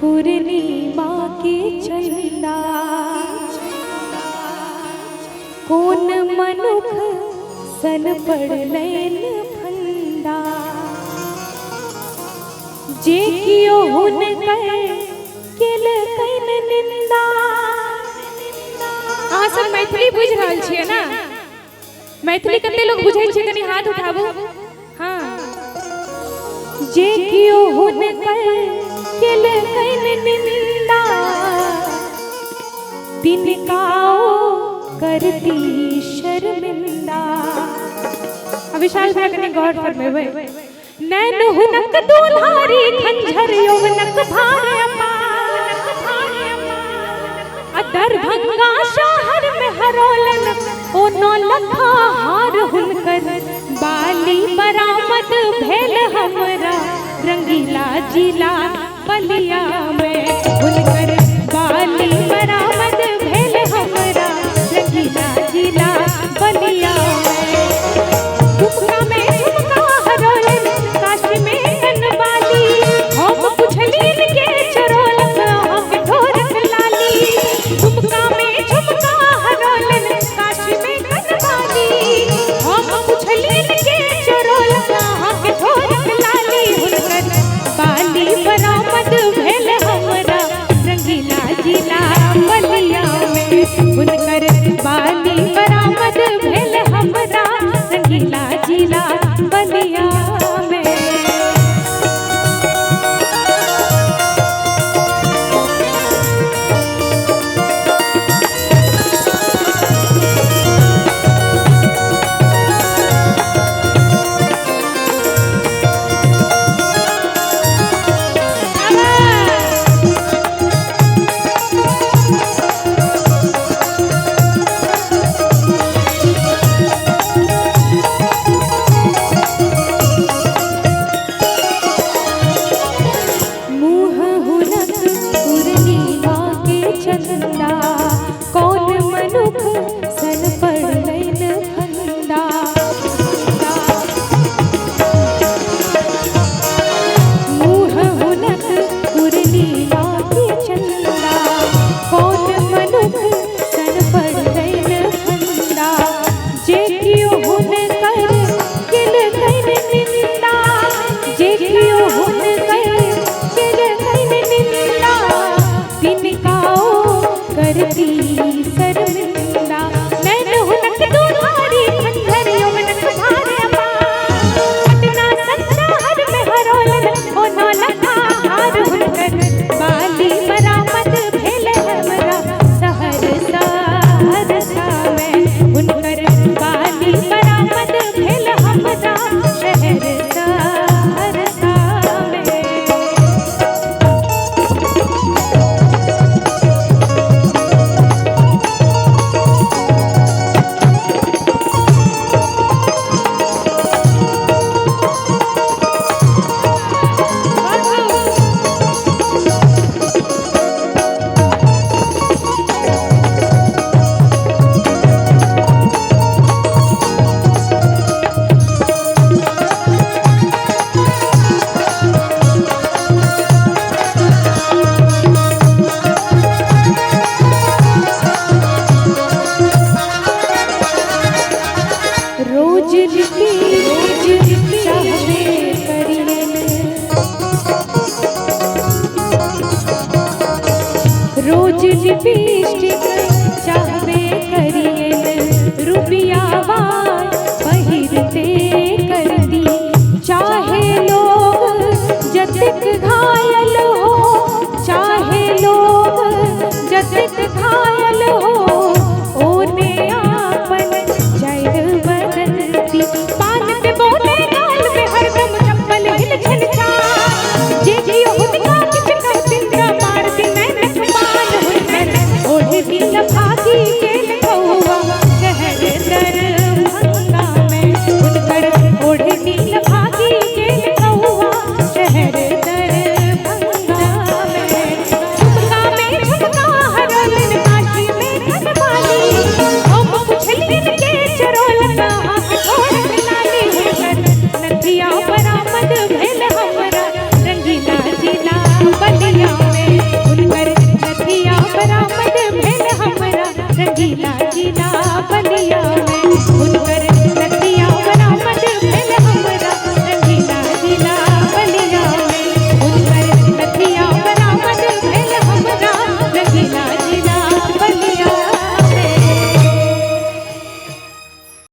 पूर्णिमा के चंदा कौन मनुख सन पड़लैन फंदा जे कियो हुन कर केल कैन निंदा। अहाँ सब मैथिली बुझ रहल छियै ना? मैथिली कते लोग बुझै छियै कनी हाथ उठाबू। हाँ, जे कियो हुन कर केल कैन निंदा तिनकाओ करती शर्मिंदा। अब विशाल भाई कनी गौर फरमेबै। नैन हुनक दुधारी खंजर यौवनक भारे दरभंगा शहर में हरोलन ओ नौलखा हार हुनकर बाली बरामद भेल हमरा रंगीला जिला बलिया में। हुनकर बाली बरामद भेल हमरा रंगीला जिला बलिया में। झुमका में झुमका हरोलन काशी में कनवाली हम पुछलीन के चरोलक हम ढोरक लाली। झुमका में झुमका हरोलन काशी में कनवाली हम पुछलीन के चरोलक हम ढोरक लाली। हुनकर बाली बरामद भेल हमरा रंगीला जिला बलिया में। हुनकर बाली बरामद भेल हमरा रंगीला जिला बलिया में। मुँह हुनक पूर्णिमा के चंदा कौन मनुख सन पड़लैन फंदा। मुँह हुनक पूर्णिमा के चंदा कौन मनुख सन पड़लैन फंदा। जे कियो हुन कर केल कैन निंदा जे कियो हुन कर केल कैन निंदा तिनकाओ करती शर्मिंदा। नैन हुनक दुधारी खंजर यौवनक भारे पटना शहर में हरोलन ओ नौलखा हार हुनकर बाली बरामद भेल हमरा सहरसा में। हुनकर बाली बरामद भेल हमरा शहर सहरसा में। रोज लिपि चाहबे करियन रोज लिपस्टिक चाहबे करियन रुबिया वार पहिरते कर दी। चाहे लोग जतक घायल हो चाहे लोग जतक घायल हो ओने आपन जय बदलती। पान पे बोले गाल पे हरदम चप्पल हिल छनछा जे जियो हुनका किछ कह तिंद्रा मार दी नैन मान। हुनकर ओढ़े दिल भागी केल कौवा शहर दरभंगा में। हुनकर ओढ़े दिल भागी केल कौवा शहर दरभंगा जिला बलिया में